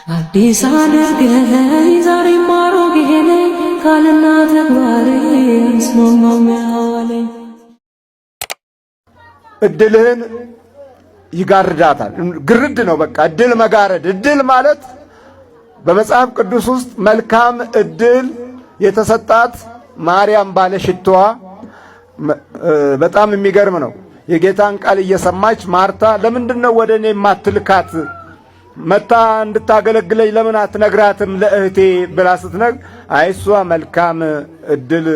አዲስ አድርገኝ ዛሬ ማሮጌ ነኝ ካልና ተግባሬ ስማማኛለኝ። እድልህን ይጋርዳታል። ግርድ ነው በቃ እድል መጋረድ። እድል ማለት በመጽሐፍ ቅዱስ ውስጥ መልካም እድል የተሰጣት ማርያም ባለሽቷዋ በጣም የሚገርም ነው። የጌታን ቃል እየሰማች ማርታ ለምንድነው ወደ እኔ የማትልካት መታ እንድታገለግለኝ ለምን አትነግራትም ለእህቴ ብላ ስትነግር አይሷ መልካም እድል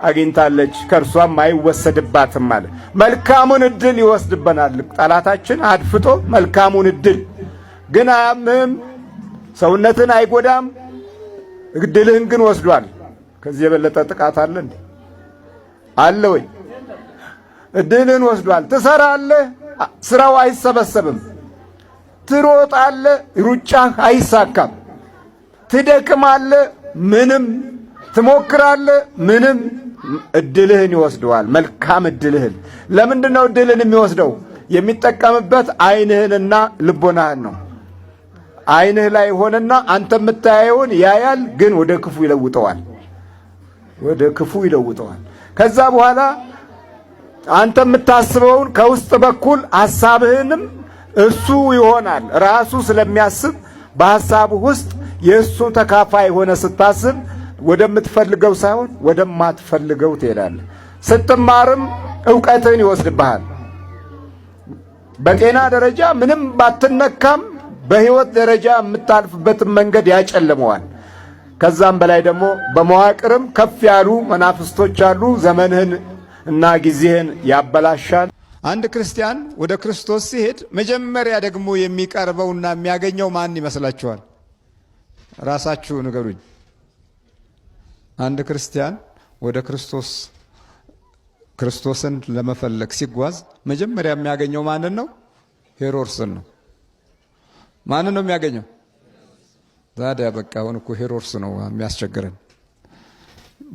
አግኝታለች ከርሷም አይወሰድባትም ማለት መልካሙን እድል ይወስድበናል ጠላታችን አድፍጦ መልካሙን እድል ግን አያምህም ሰውነትን አይጎዳም እድልህን ግን ወስዷል ከዚህ የበለጠ ጥቃት አለ እንዴ አለ ወይ እድልህን ወስዷል ትሰራለህ ስራው አይሰበሰብም ትሮጣለህ ሩጫህ አይሳካም ትደክማለህ ምንም ትሞክራለህ ምንም እድልህን ይወስደዋል መልካም እድልህን ለምንድነው እድልህን የሚወስደው የሚጠቀምበት አይንህንና ልቦናህን ነው አይንህ ላይ ሆነና አንተ የምታየውን ያያል ግን ወደ ክፉ ይለውጠዋል ከዛ በኋላ አንተ የምታስበውን ከውስጥ በኩል ሐሳብህንም እሱ ይሆናል ራሱ ስለሚያስብ በሐሳቡ ውስጥ የእሱ ተካፋይ ሆነ ስታስብ ወደምትፈልገው ሳይሆን ወደማትፈልገው ትሄዳለህ ስትማርም ዕውቀትን ይወስድብሃል በጤና ደረጃ ምንም ባትነካም በህይወት ደረጃ የምታልፍበትን መንገድ ያጨልመዋል ከዛም በላይ ደግሞ በመዋቅርም ከፍ ያሉ መናፍስቶች አሉ ዘመንህን እና ጊዜህን ያበላሻል አንድ ክርስቲያን ወደ ክርስቶስ ሲሄድ መጀመሪያ ደግሞ የሚቀርበውና የሚያገኘው ማን ይመስላችኋል ራሳችሁ ንገሩኝ አንድ ክርስቲያን ወደ ክርስቶስን ለመፈለግ ሲጓዝ መጀመሪያ የሚያገኘው ማንን ነው ሄሮድስን ነው ማንን ነው የሚያገኘው ታዲያ በቃ አሁን እኮ ሄሮድስ ነው የሚያስቸግረን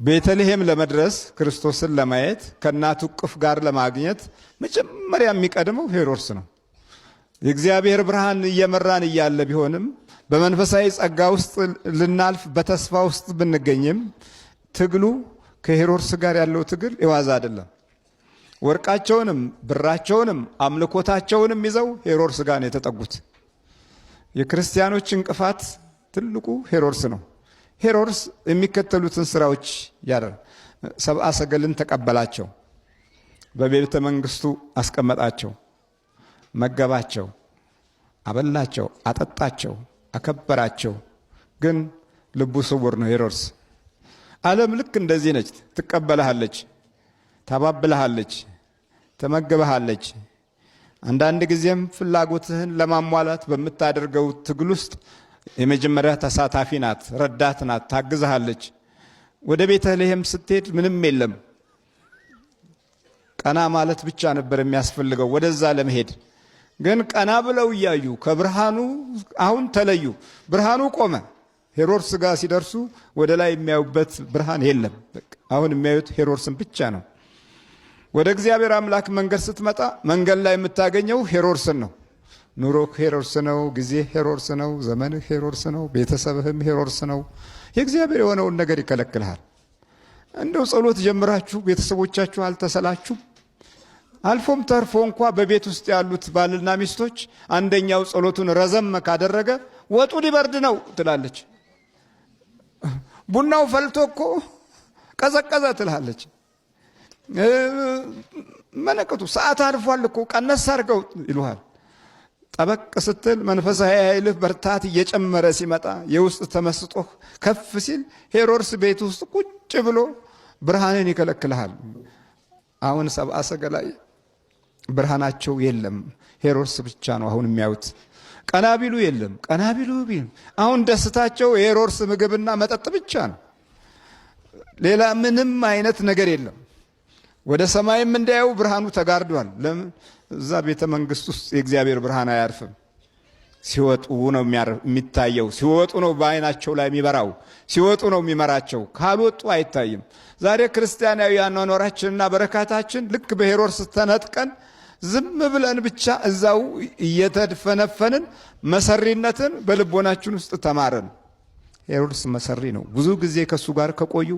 ቤተልሔም ለመድረስ ክርስቶስን ለማየት ከእናቱ እቅፍ ጋር ለማግኘት መጀመሪያ የሚቀድመው ሄሮድስ ነው የእግዚአብሔር ብርሃን እየመራን እያለ ቢሆንም በመንፈሳዊ ጸጋ ውስጥ ልናልፍ በተስፋ ውስጥ ብንገኝም ትግሉ ከሄሮድስ ጋር ያለው ትግል የዋዛ አይደለም ወርቃቸውንም ብራቸውንም አምልኮታቸውንም ይዘው ሄሮድስ ጋር ነው የተጠጉት የክርስቲያኖች እንቅፋት ትልቁ ሄሮድስ ነው ሄሮድስ የሚከተሉትን ስራዎች ያደረገ ሰብአ ሰገልን ተቀበላቸው በቤተ መንግስቱ አስቀመጣቸው መገባቸው አበላቸው አጠጣቸው አከበራቸው ግን ልቡ ስውር ነው ሄሮድስ ዓለም ልክ እንደዚህ ነች ትቀበልሃለች ታባብልሃለች ተመግበሃለች አንዳንድ ጊዜም ፍላጎትህን ለማሟላት በምታደርገው ትግል ውስጥ የመጀመሪያ ተሳታፊ ናት ረዳት ናት ታግዝሃለች ወደ ቤተልሔም ስትሄድ ምንም የለም ቀና ማለት ብቻ ነበር የሚያስፈልገው ወደዛ ለመሄድ ግን ቀና ብለው ያዩ ከብርሃኑ አሁን ተለዩ ብርሃኑ ቆመ ሄሮድስ ጋር ሲደርሱ ወደ ላይ የሚያዩበት ብርሃን የለም አሁን የሚያዩት ሄሮድስን ብቻ ነው ወደ እግዚአብሔር አምላክ መንገድ ስትመጣ መንገድ ላይ የምታገኘው ሄሮድስን ነው ኑሮ ሄሮድስ ነው ጊዜ ሄሮድስ ነው ዘመን ሄሮድስ ነው ቤተሰብህም ሄሮድስ ነው የእግዚአብሔር የሆነውን ነገር ይከለክልሃል እንደው ጸሎት ጀምራችሁ ቤተሰቦቻችሁ አልተሰላችሁ አልፎም ተርፎ እንኳን በቤት ውስጥ ያሉት ባልና ሚስቶች አንደኛው ጸሎቱን ረዘም ካደረገ ወጡ ሊበርድ ነው ትላለች ቡናው ፈልቶ እኮ ቀዘቀዘ ትላለች መነከቱ ሰዓት አልፏል እኮ ቀነስ አድርገው ይሉሃል ጠበቅ ስትል መንፈሳዊ ኃይልህ በርታት እየጨመረ ሲመጣ የውስጥ ተመስጦህ ከፍ ሲል ሄሮድስ ቤት ውስጥ ቁጭ ብሎ ብርሃንን ይከለክልሃል አሁን ሰብአ ሰገላይ ብርሃናቸው የለም ሄሮድስ ብቻ ነው አሁን የሚያዩት ቀናቢሉ የለም ቀናቢሉ አሁን ደስታቸው የሄሮድስ ምግብና መጠጥ ብቻ ነው ሌላ ምንም አይነት ነገር የለም ወደ ሰማይም እንዳያዩ ብርሃኑ ተጋርዷል ለምን እዛ ቤተ መንግስት ውስጥ የእግዚአብሔር ብርሃን አያርፍም ሲወጡ ነው የሚታየው ሲወጡ ነው በአይናቸው ላይ የሚበራው ሲወጡ ነው የሚመራቸው ካልወጡ አይታይም ዛሬ ክርስቲያናዊ አኗኗራችንና በረካታችን ልክ በሄሮድስ ተነጥቀን ዝም ብለን ብቻ እዛው እየተድፈነፈንን መሰሪነትን በልቦናችን ውስጥ ተማረን። ሄሮድስ መሰሪ ነው። ብዙ ጊዜ ከሱ ጋር ከቆዩ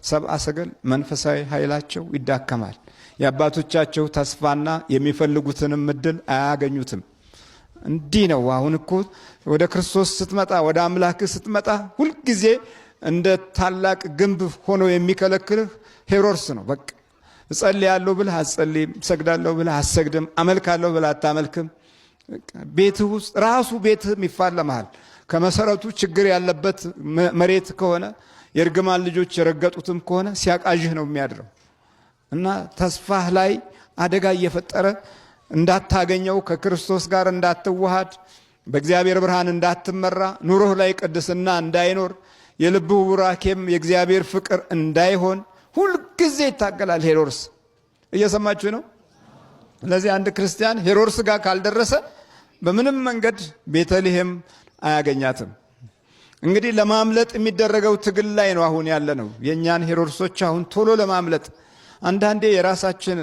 ሰብአ ሰገል መንፈሳዊ ኃይላቸው ይዳከማል። የአባቶቻቸው ተስፋና የሚፈልጉትንም እድል አያገኙትም። እንዲህ ነው። አሁን እኮ ወደ ክርስቶስ ስትመጣ፣ ወደ አምላክ ስትመጣ ሁልጊዜ እንደ ታላቅ ግንብ ሆኖ የሚከለክልህ ሄሮድስ ነው። በቃ እጸልያለሁ ብለህ አትጸልይም፣ እሰግዳለሁ ብለህ አትሰግድም፣ አመልካለሁ ብለህ አታመልክም። ቤትህ ውስጥ ራሱ ቤትህም ይፋለምሃል። ከመሰረቱ ችግር ያለበት መሬት ከሆነ የእርግማን ልጆች የረገጡትም ከሆነ ሲያቃዥህ ነው የሚያድረው እና ተስፋህ ላይ አደጋ እየፈጠረ እንዳታገኘው፣ ከክርስቶስ ጋር እንዳትዋሃድ፣ በእግዚአብሔር ብርሃን እንዳትመራ፣ ኑሮህ ላይ ቅድስና እንዳይኖር፣ የልብህ ቡራኬም የእግዚአብሔር ፍቅር እንዳይሆን ሁልጊዜ ይታገላል ሄሮድስ። እየሰማችሁ ነው? ስለዚህ አንድ ክርስቲያን ሄሮድስ ጋር ካልደረሰ በምንም መንገድ ቤተልሔም አያገኛትም። እንግዲህ ለማምለጥ የሚደረገው ትግል ላይ ነው አሁን ያለ ነው። የእኛን ሄሮድሶች አሁን ቶሎ ለማምለጥ አንዳንዴ የራሳችን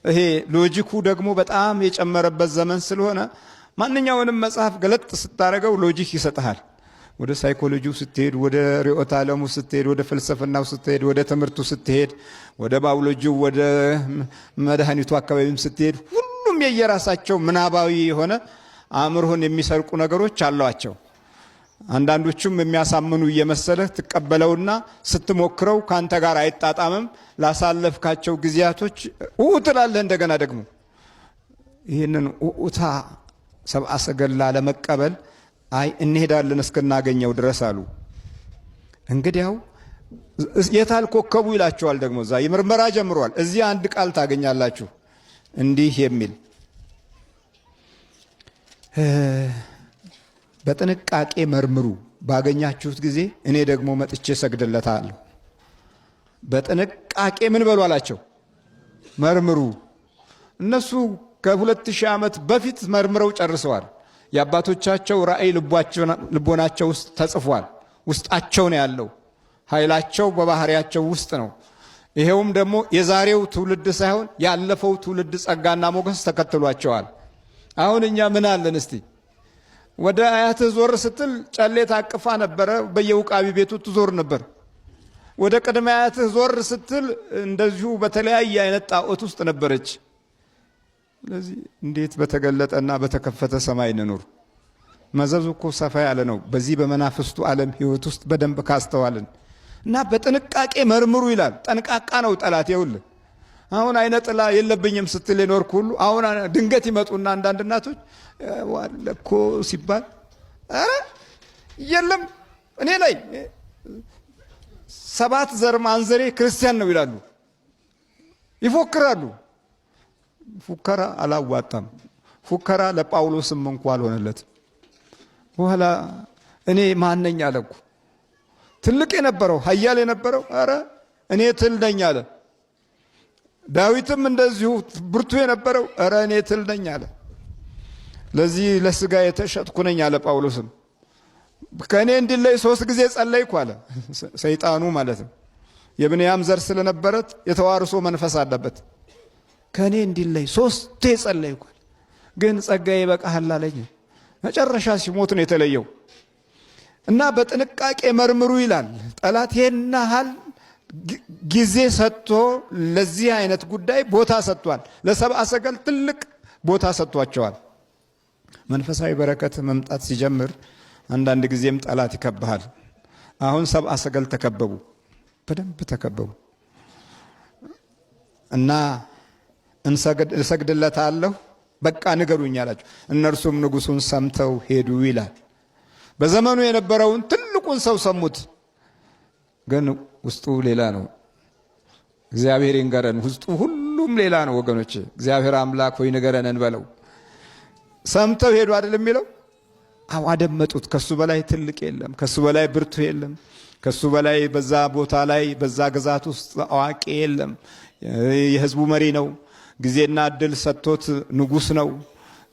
ይሄ ሎጂኩ ደግሞ በጣም የጨመረበት ዘመን ስለሆነ ማንኛውንም መጽሐፍ ገለጥ ስታደርገው ሎጂክ ይሰጥሃል። ወደ ሳይኮሎጂው ስትሄድ፣ ወደ ርዕዮተ ዓለሙ ስትሄድ፣ ወደ ፍልስፍናው ስትሄድ፣ ወደ ትምህርቱ ስትሄድ፣ ወደ ባዮሎጂው፣ ወደ መድኃኒቱ አካባቢም ስትሄድ ሁሉም የየራሳቸው ምናባዊ የሆነ አእምሮህን የሚሰርቁ ነገሮች አሏቸው። አንዳንዶቹም የሚያሳምኑ እየመሰለህ ትቀበለውና ስትሞክረው ካንተ ጋር አይጣጣምም። ላሳለፍካቸው ጊዜያቶች ትላለህ። እንደገና ደግሞ ይህንን ኡታ ሰብአ ሰገል ላለመቀበል አይ እንሄዳለን እስክናገኘው ድረስ አሉ። እንግዲያው የታል ኮከቡ ይላቸዋል። ደግሞ እዛ የምርመራ ጀምሯል። እዚህ አንድ ቃል ታገኛላችሁ እንዲህ የሚል በጥንቃቄ መርምሩ፣ ባገኛችሁት ጊዜ እኔ ደግሞ መጥቼ ሰግድለታለሁ። በጥንቃቄ ምን በሉ አላቸው? መርምሩ። እነሱ ከ2000 ዓመት በፊት መርምረው ጨርሰዋል። የአባቶቻቸው ራእይ ልቦናቸው ውስጥ ተጽፏል። ውስጣቸው ነው ያለው። ኃይላቸው በባህሪያቸው ውስጥ ነው። ይሄውም ደግሞ የዛሬው ትውልድ ሳይሆን ያለፈው ትውልድ ጸጋና ሞገስ ተከትሏቸዋል። አሁን እኛ ምን አለን እስቲ? ወደ አያትህ ዞር ስትል ጨሌ ታቅፋ ነበረ፣ በየውቃቢ ቤቱ ትዞር ነበር። ወደ ቅድመ አያትህ ዞር ስትል እንደዚሁ በተለያየ አይነት ጣዖት ውስጥ ነበረች። ስለዚህ እንዴት በተገለጠና በተከፈተ ሰማይ እንኑር? መዘዙ እኮ ሰፋ ያለ ነው። በዚህ በመናፍስቱ ዓለም ህይወት ውስጥ በደንብ ካስተዋልን እና በጥንቃቄ መርምሩ ይላል። ጠንቃቃ ነው ጠላት። ይኸውልህ አሁን አይነ ጥላ የለብኝም ስትል የኖርክ ሁሉ አሁን ድንገት ይመጡና አንዳንድ እናቶች ዋለኮ ሲባል አረ የለም እኔ ላይ 7 ዘር ማንዘሬ ክርስቲያን ነው ይላሉ፣ ይፎክራሉ። ፉከራ አላዋጣም። ፉከራ ለጳውሎስም እንኳን አልሆነለትም። በኋላ እኔ ማነኝ አለኩ። ትልቅ የነበረው ኃያል የነበረው አረ እኔ ትል ነኝ አለ። ዳዊትም እንደዚሁ ብርቱ የነበረው አረ እኔ ትል ነኝ አለ። ለዚህ ለስጋ የተሸጥኩ ነኝ አለ ጳውሎስም። ከእኔ እንዲለይ 3 ጊዜ ጸለይኩ አለ። ሰይጣኑ ማለት ነው። የብንያም ዘር ስለነበረት የተዋርሶ መንፈስ አለበት። ከእኔ እንዲለይ 3 ጸለይኩ፣ ግን ጸጋዬ ይበቃሃል አለኝ። መጨረሻ ሲሞት ነው የተለየው። እና በጥንቃቄ መርምሩ ይላል። ጠላት ይሄን ያህል ጊዜ ሰጥቶ ለዚህ አይነት ጉዳይ ቦታ ሰጥቷል። ለሰብአ ሰገል ትልቅ ቦታ ሰጥቷቸዋል። መንፈሳዊ በረከት መምጣት ሲጀምር አንዳንድ ጊዜም ጠላት ይከብሃል። አሁን ሰብአ ሰገል ተከበቡ፣ በደንብ ተከበቡ እና እሰግድለታለሁ በቃ ንገሩኝ አላቸው። እነርሱም ንጉሱን ሰምተው ሄዱ ይላል። በዘመኑ የነበረውን ትልቁን ሰው ሰሙት፣ ግን ውስጡ ሌላ ነው። እግዚአብሔር ይንገረን። ውስጡ ሁሉም ሌላ ነው ወገኖች። እግዚአብሔር አምላክ ሆይ ንገረን እንበለው። ሰምተው ሄዱ አይደል የሚለው? አዎ አደመጡት። ከሱ በላይ ትልቅ የለም፣ ከሱ በላይ ብርቱ የለም፣ ከሱ በላይ በዛ ቦታ ላይ በዛ ግዛት ውስጥ አዋቂ የለም። የህዝቡ መሪ ነው። ጊዜና እድል ሰጥቶት ንጉስ ነው።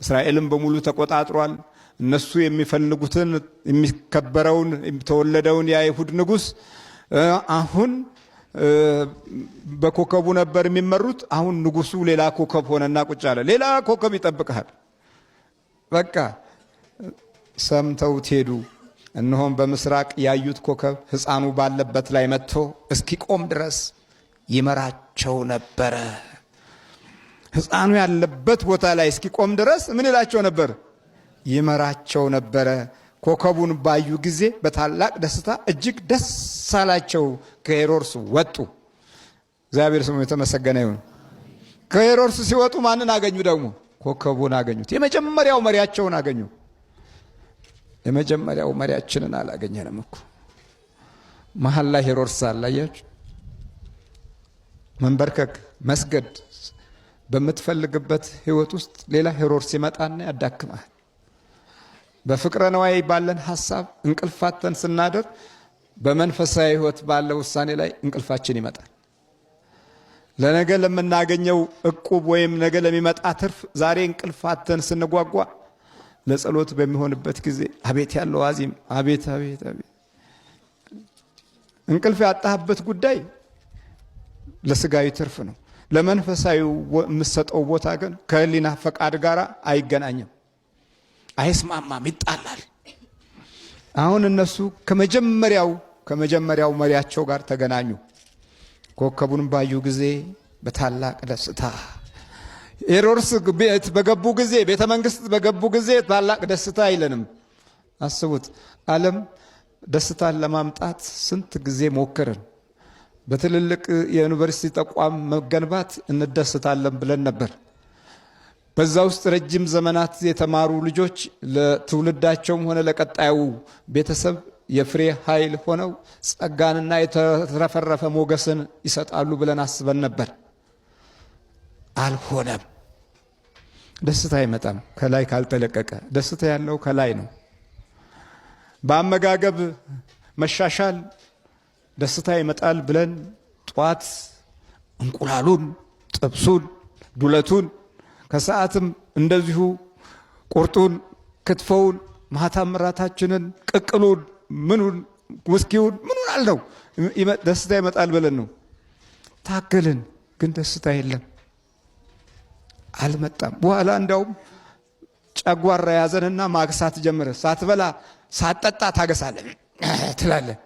እስራኤልን በሙሉ ተቆጣጥሯል። እነሱ የሚፈልጉትን የሚከበረውን የተወለደውን የአይሁድ ንጉስ አሁን በኮከቡ ነበር የሚመሩት። አሁን ንጉሱ ሌላ ኮከብ ሆነና ቁጭ አለ። ሌላ ኮከብ ይጠብቃል። በቃ ሰምተውት ሄዱ። እነሆም በምስራቅ ያዩት ኮከብ ሕፃኑ ባለበት ላይ መጥቶ እስኪቆም ድረስ ይመራቸው ነበረ። ሕፃኑ ያለበት ቦታ ላይ እስኪቆም ድረስ ምን ይላቸው ነበር? ይመራቸው ነበረ። ኮከቡን ባዩ ጊዜ በታላቅ ደስታ እጅግ ደስ አላቸው። ከሄሮድስ ወጡ። እግዚአብሔር ስሙ የተመሰገነ ይሁን። ከሄሮድስ ሲወጡ ማንን አገኙ? ደግሞ ኮከቡን አገኙት። የመጀመሪያው መሪያቸውን አገኙ። የመጀመሪያው መሪያችንን አላገኘንም እኮ። መሀል ላይ ሄሮድስ አላያችሁ። መንበርከክ፣ መስገድ በምትፈልግበት ህይወት ውስጥ ሌላ ሄሮድስ ይመጣና ያዳክማል። በፍቅረ ነዋይ ባለን ሐሳብ እንቅልፋተን ስናደር በመንፈሳዊ ህይወት ባለ ውሳኔ ላይ እንቅልፋችን ይመጣል። ለነገ ለምናገኘው እቁብ ወይም ነገ ለሚመጣ ትርፍ ዛሬ እንቅልፋተን ስንጓጓ ለጸሎት በሚሆንበት ጊዜ አቤት ያለው አዚም አቤት አቤት አቤት። እንቅልፍ ያጣህበት ጉዳይ ለስጋዊ ትርፍ ነው። ለመንፈሳዊ የምትሰጠው ቦታ ግን ከህሊና ፈቃድ ጋር አይገናኝም፣ አይስማማም፣ ይጣላል። አሁን እነሱ ከመጀመሪያው መሪያቸው ጋር ተገናኙ። ኮከቡን ባዩ ጊዜ በታላቅ ደስታ ሄሮድስ ቤት በገቡ ጊዜ፣ ቤተ መንግስት በገቡ ጊዜ ታላቅ ደስታ አይለንም። አስቡት፣ ዓለም ደስታን ለማምጣት ስንት ጊዜ ሞክርን። በትልልቅ የዩኒቨርሲቲ ተቋም መገንባት እንደስታለን ብለን ነበር። በዛ ውስጥ ረጅም ዘመናት የተማሩ ልጆች ለትውልዳቸውም ሆነ ለቀጣዩ ቤተሰብ የፍሬ ኃይል ሆነው ጸጋንና የተረፈረፈ ሞገስን ይሰጣሉ ብለን አስበን ነበር። አልሆነም። ደስታ አይመጣም ከላይ ካልተለቀቀ። ደስታ ያለው ከላይ ነው። በአመጋገብ መሻሻል ደስታ ይመጣል ብለን ጧት እንቁላሉን፣ ጥብሱን፣ ዱለቱን ከሰዓትም እንደዚሁ ቁርጡን፣ ክትፎውን፣ ማታም ራታችንን፣ ቅቅሉን፣ ምኑን፣ ውስኪውን ምኑን አልነው ደስታ ይመጣል ብለን ነው ታገልን። ግን ደስታ የለም፣ አልመጣም። በኋላ እንዳውም ጨጓራ ያዘንና ማግሳት ጀመረ። ሳትበላ ሳትጠጣ ታገሳለን ትላለን።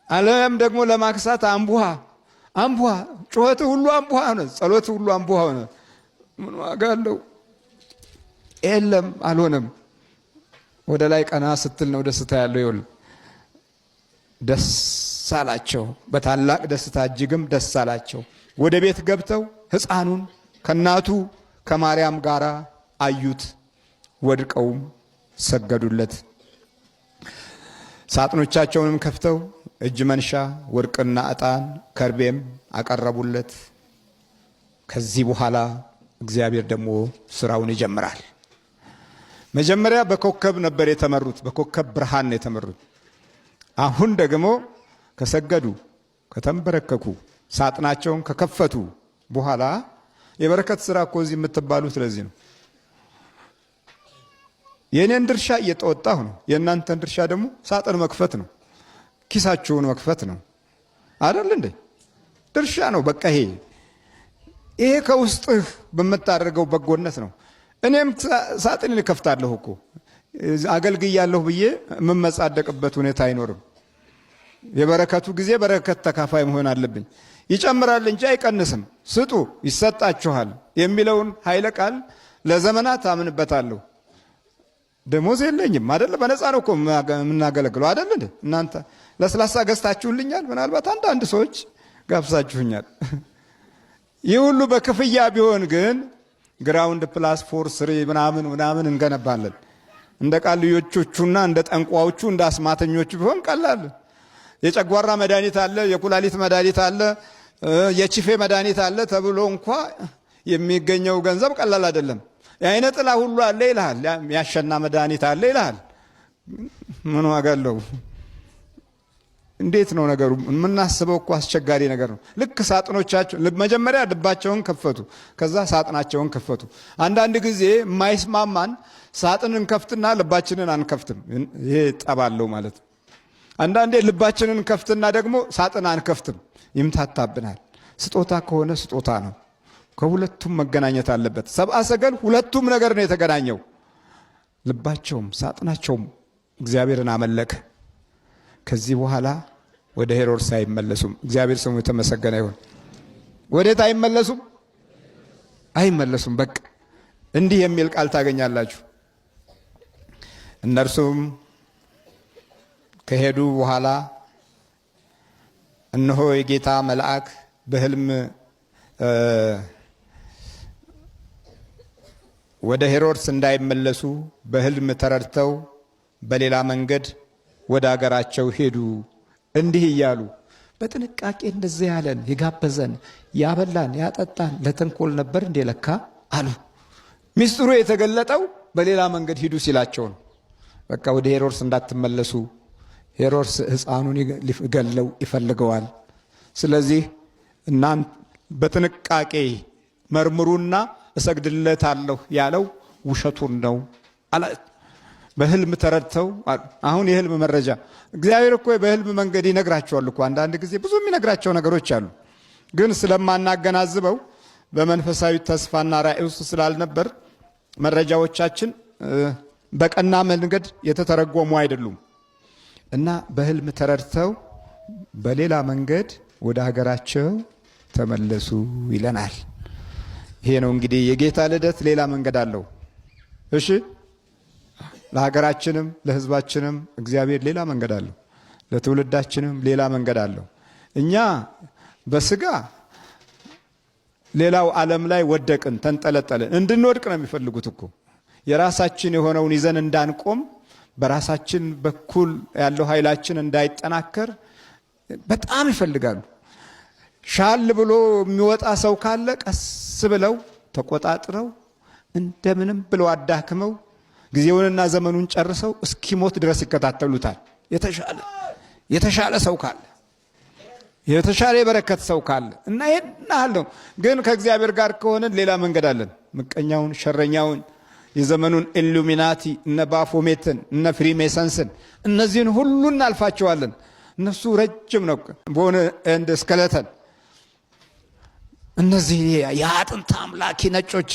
ዓለም ደግሞ ለማክሳት አንቡሃ ጩኸት ሁሉ አንቡሃ ሆነ፣ ጸሎት ሁሉ አንቡሃ ሆነ። ምን ዋጋ አለው? የለም፣ አልሆነም። ወደ ላይ ቀና ስትል ነው ደስታ ያለው። ይውል ደስ አላቸው፣ በታላቅ ደስታ እጅግም ደስ አላቸው። ወደ ቤት ገብተው ሕፃኑን ከእናቱ ከማርያም ጋር አዩት፣ ወድቀውም ሰገዱለት። ሳጥኖቻቸውንም ከፍተው እጅ መንሻ ወርቅና ዕጣን ከርቤም አቀረቡለት። ከዚህ በኋላ እግዚአብሔር ደግሞ ስራውን ይጀምራል። መጀመሪያ በኮከብ ነበር የተመሩት፣ በኮከብ ብርሃን ነው የተመሩት። አሁን ደግሞ ከሰገዱ፣ ከተንበረከኩ፣ ሳጥናቸውን ከከፈቱ በኋላ የበረከት ስራ እኮ እዚህ የምትባሉት ለዚህ ነው። የኔን ድርሻ እየተወጣሁ ነው። የእናንተን ድርሻ ደግሞ ሳጥን መክፈት ነው፣ ኪሳችሁን መክፈት ነው። አይደል እንዴ? ድርሻ ነው። በቃ ይሄ ከውስጥህ በምታደርገው በጎነት ነው። እኔም ሳጥኔን እከፍታለሁ እኮ አገልግያለሁ ብዬ የምመጻደቅበት ሁኔታ አይኖርም። የበረከቱ ጊዜ በረከት ተካፋይ መሆን አለብኝ። ይጨምራል እንጂ አይቀንስም። ስጡ ይሰጣችኋል የሚለውን ኃይለ ቃል ለዘመናት አምንበታለሁ። ደሞዝ የለኝም አይደል? በነፃ ነው እኮ የምናገለግለው አይደል እንዴ? እናንተ ለስላሳ ገዝታችሁልኛል፣ ምናልባት አንዳንድ ሰዎች ጋብዛችሁኛል። ይህ ሁሉ በክፍያ ቢሆን ግን ግራውንድ ፕላስ 4 ምናምን እንገነባለን። እንደ ቃልዮቹና እንደ ጠንቋዎቹ እንደ አስማተኞቹ ቢሆን ቀላል። የጨጓራ መድኃኒት አለ፣ የኩላሊት መድኃኒት አለ፣ የቺፌ መድኃኒት አለ ተብሎ እንኳ የሚገኘው ገንዘብ ቀላል አይደለም። የአይነ ጥላ ሁሉ አለ ይልሃል፣ ያሸና መድኃኒት አለ ይልሃል። ምን ዋጋ አለው? እንዴት ነው ነገሩ? የምናስበው እኮ አስቸጋሪ ነገር ነው። ልክ ሳጥኖቻቸው መጀመሪያ ልባቸውን ከፈቱ፣ ከዛ ሳጥናቸውን ከፈቱ። አንዳንድ ጊዜ የማይስማማን ሳጥን እንከፍትና ልባችንን አንከፍትም። ይሄ ጠባለው ማለት ነው። አንዳንዴ ልባችንን ከፍትና ደግሞ ሳጥን አንከፍትም፣ ይምታታብናል። ስጦታ ከሆነ ስጦታ ነው። ከሁለቱም መገናኘት አለበት። ሰብአ ሰገል ሁለቱም ነገር ነው የተገናኘው። ልባቸውም ሳጥናቸውም እግዚአብሔርን አመለከ። ከዚህ በኋላ ወደ ሄሮድስ አይመለሱም። እግዚአብሔር ስሙ የተመሰገነ ይሁን። ወዴት አይመለሱም? አይመለሱም። በቃ እንዲህ የሚል ቃል ታገኛላችሁ። እነርሱም ከሄዱ በኋላ እነሆ የጌታ መልአክ በሕልም ወደ ሄሮድስ እንዳይመለሱ በሕልም ተረድተው በሌላ መንገድ ወደ አገራቸው ሄዱ። እንዲህ እያሉ በጥንቃቄ እንደዚህ ያለን የጋበዘን ያበላን ያጠጣን ለተንኮል ነበር እንዴ ለካ አሉ። ሚስጥሩ የተገለጠው በሌላ መንገድ ሂዱ ሲላቸው ነው። በቃ ወደ ሄሮድስ እንዳትመለሱ፣ ሄሮድስ ሕፃኑን ሊገለው ይፈልገዋል። ስለዚህ እናንተ በጥንቃቄ መርምሩና እሰግድለታለሁ ያለው ውሸቱን ነው አለ። በሕልም ተረድተው አሁን የሕልም መረጃ እግዚአብሔር እኮ በሕልም መንገድ ይነግራቸዋል እኮ። አንዳንድ ጊዜ ብዙ የሚነግራቸው ነገሮች አሉ፣ ግን ስለማናገናዝበው በመንፈሳዊ ተስፋና ራእይ ውስጥ ስላልነበር መረጃዎቻችን በቀና መንገድ የተተረጎሙ አይደሉም። እና በሕልም ተረድተው በሌላ መንገድ ወደ ሀገራቸው ተመለሱ ይለናል። ይሄ ነው እንግዲህ የጌታ ልደት ሌላ መንገድ አለው። እሺ ለሀገራችንም ለሕዝባችንም እግዚአብሔር ሌላ መንገድ አለው። ለትውልዳችንም ሌላ መንገድ አለው። እኛ በስጋ ሌላው ዓለም ላይ ወደቅን፣ ተንጠለጠልን። እንድንወድቅ ነው የሚፈልጉት እኮ። የራሳችን የሆነውን ይዘን እንዳንቆም፣ በራሳችን በኩል ያለው ኃይላችን እንዳይጠናከር በጣም ይፈልጋሉ። ሻል ብሎ የሚወጣ ሰው ካለ ቀስ ብለው ተቆጣጥረው እንደምንም ብለው አዳክመው ጊዜውንና ዘመኑን ጨርሰው እስኪሞት ድረስ ይከታተሉታል። የተሻለ ሰው ካለ፣ የተሻለ የበረከት ሰው ካለ እና ይሄን ነው። ግን ከእግዚአብሔር ጋር ከሆነን ሌላ መንገድ አለን። ምቀኛውን፣ ሸረኛውን፣ የዘመኑን ኢሉሚናቲ እነ ባፎሜትን እነ ፍሪሜሰንስን እነዚህን ሁሉ እናልፋቸዋለን። እነሱ ረጅም ነው በሆነ እንደ ስከለተን። እነዚህ የአጥንት አምላኪ ነጮች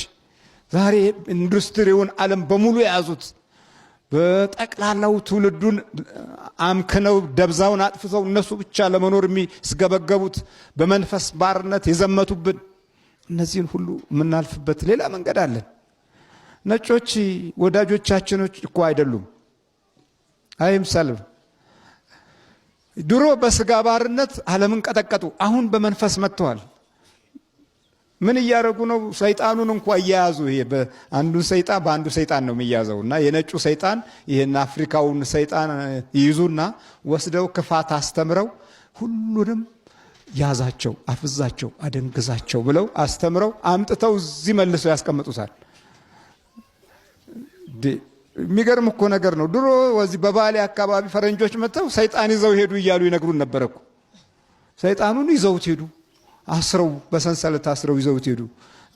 ዛሬ ኢንዱስትሪውን ዓለም በሙሉ የያዙት በጠቅላላው ትውልዱን አምክነው ደብዛውን አጥፍተው እነሱ ብቻ ለመኖር የሚስገበገቡት በመንፈስ ባርነት የዘመቱብን እነዚህን ሁሉ የምናልፍበት ሌላ መንገድ አለን። ነጮች ወዳጆቻችኖች እኮ አይደሉም። አይምሰልም። ድሮ በስጋ ባርነት ዓለምን ቀጠቀጡ። አሁን በመንፈስ መጥተዋል። ምን እያደረጉ ነው? ሰይጣኑን እንኳ እያያዙ። ይሄ አንዱ ሰይጣን በአንዱ ሰይጣን ነው የሚያዘው። እና የነጩ ሰይጣን ይሄን አፍሪካውን ሰይጣን ይይዙና ወስደው ክፋት አስተምረው ሁሉንም ያዛቸው፣ አፍዛቸው፣ አደንግዛቸው ብለው አስተምረው አምጥተው እዚህ መልሰው ያስቀምጡታል። የሚገርም እኮ ነገር ነው። ድሮ ወዚህ በባሌ አካባቢ ፈረንጆች መጥተው ሰይጣን ይዘው ሄዱ እያሉ ይነግሩን ነበር እኮ። ሰይጣኑን ይዘውት ሄዱ፣ አስረው በሰንሰለት አስረው ይዘውት ሄዱ።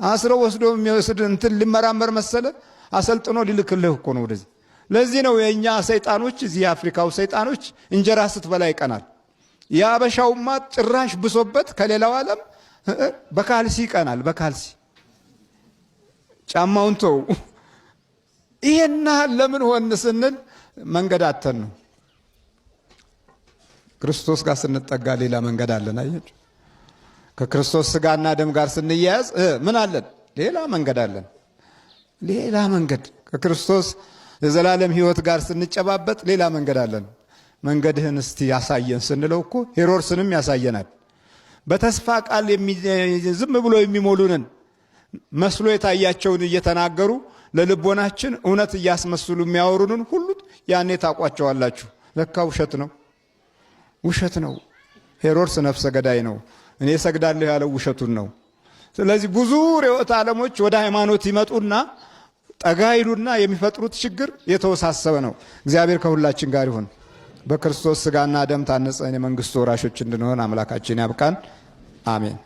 አስረው ወስዶ የሚወስድ እንትን ሊመራመር መሰለ አሰልጥኖ ሊልክልህ እኮ ነው ወደዚህ። ለዚህ ነው የእኛ ሰይጣኖች፣ እዚህ የአፍሪካው ሰይጣኖች እንጀራ ስትበላ ይቀናል። የአበሻውማ ጭራሽ ብሶበት ከሌላው ዓለም በካልሲ ይቀናል። በካልሲ ጫማውን ተው። ይሄና ለምን ሆን ስንል መንገድ አተን ነው። ክርስቶስ ጋር ስንጠጋ ሌላ መንገድ አለን። አያችሁ፣ ከክርስቶስ ስጋና ደም ጋር ስንያያዝ ምን አለን? ሌላ መንገድ አለን። ሌላ መንገድ ከክርስቶስ የዘላለም ሕይወት ጋር ስንጨባበጥ ሌላ መንገድ አለን። መንገድህን እስቲ ያሳየን ስንለው እኮ ሄሮድስንም ያሳየናል። በተስፋ ቃል ዝም ብሎ የሚሞሉንን መስሎ የታያቸውን እየተናገሩ ለልቦናችን እውነት እያስመስሉ የሚያወሩንን ሁሉ ያኔ ታቋቸዋላችሁ። ለካ ውሸት ነው፣ ውሸት ነው። ሄሮድስ ነፍሰ ገዳይ ነው። እኔ ሰግዳለሁ ያለው ውሸቱን ነው። ስለዚህ ብዙ ርዕዮተ ዓለሞች ወደ ሃይማኖት ይመጡና ጠጋ ይሉና የሚፈጥሩት ችግር የተወሳሰበ ነው። እግዚአብሔር ከሁላችን ጋር ይሁን። በክርስቶስ ስጋና ደም ታነጸን የመንግስቱ ወራሾች እንድንሆን አምላካችን ያብቃን። አሜን።